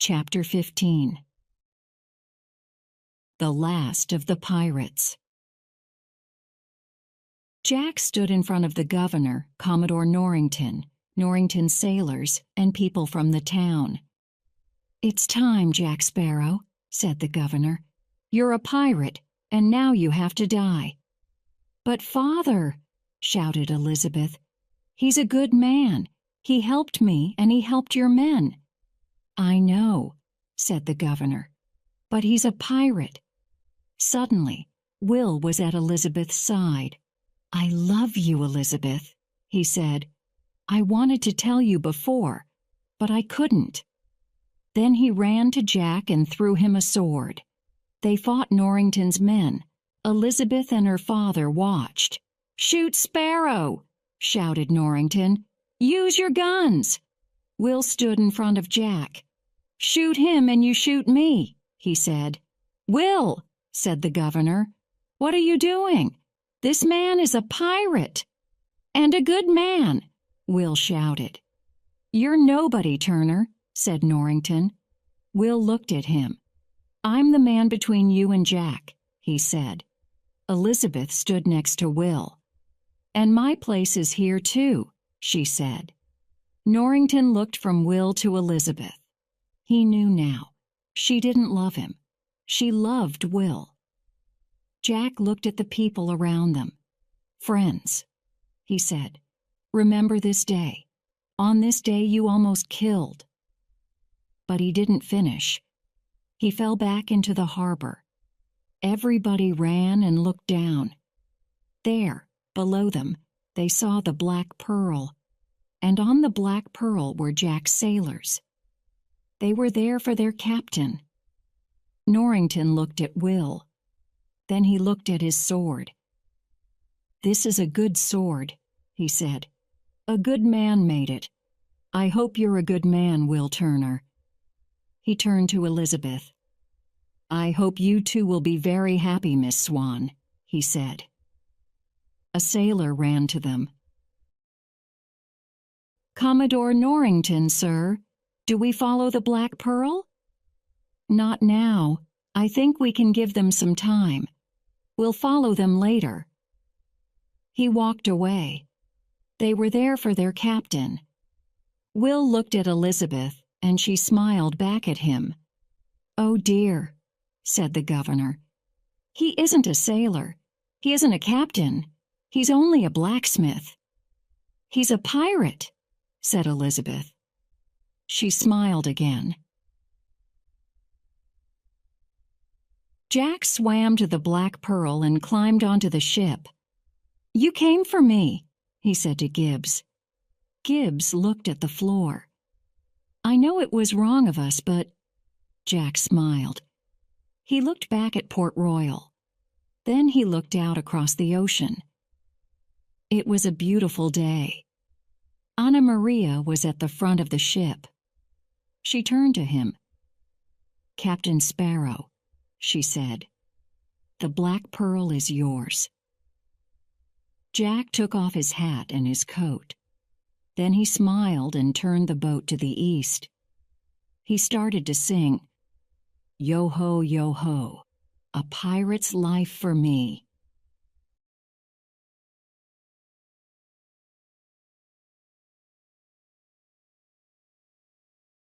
Chapter 15. The Last of the Pirates. Jack stood in front of the governor, Commodore Norrington, Norrington's sailors, and people from the town. "It's time, Jack Sparrow," said the governor. "You're a pirate, and now you have to die." "But father," shouted Elizabeth, "he's a good man. He helped me, and he helped your men." "I know," said the governor, "but he's a pirate." Suddenly, Will was at Elizabeth's side. "I love you, Elizabeth," he said. "I wanted to tell you before, but I couldn't." Then he ran to Jack and threw him a sword. They fought Norrington's men. Elizabeth and her father watched. "Shoot Sparrow!" shouted Norrington. "Use your guns!" Will stood in front of Jack. "Shoot him and you shoot me," he said. "Will," said the governor, "what are you doing? This man is a pirate." "And a good man," Will shouted. "You're nobody, Turner," said Norrington. Will looked at him. "I'm the man between you and Jack," he said. Elizabeth stood next to Will. "And my place is here too," she said. Norrington looked from Will to Elizabeth. He knew now. She didn't love him. She loved Will. Jack looked at the people around them. "Friends," he said, "remember this day. On this day you almost killed." But he didn't finish. He fell back into the harbor. Everybody ran and looked down. There, below them, they saw the black pearl, and on the black pearl were Jack's sailors. They were there for their captain. Norrington looked at Will. Then he looked at his sword. "This is a good sword," he said. "A good man made it. I hope you're a good man, Will Turner." He turned to Elizabeth. "I hope you two will be very happy, Miss Swan," he said. A sailor ran to them. "Commodore Norrington, sir. Do we follow the Black Pearl?" "Not now. I think we can give them some time. We'll follow them later." He walked away. They were there for their captain. Will looked at Elizabeth, and she smiled back at him. "Oh dear," said the governor. "He isn't a sailor. He isn't a captain. He's only a blacksmith." "He's a pirate," said Elizabeth. She smiled again. Jack swam to the Black Pearl and climbed onto the ship. "You came for me," he said to Gibbs. Gibbs looked at the floor. "I know it was wrong of us, but—" Jack smiled. He looked back at Port Royal. Then he looked out across the ocean. It was a beautiful day. Anna Maria was at the front of the ship. She turned to him. "Captain Sparrow," she said, "the Black Pearl is yours." Jack took off his hat and his coat. Then he smiled and turned the boat to the east. He started to sing, "Yo-ho, yo-ho, a pirate's life for me."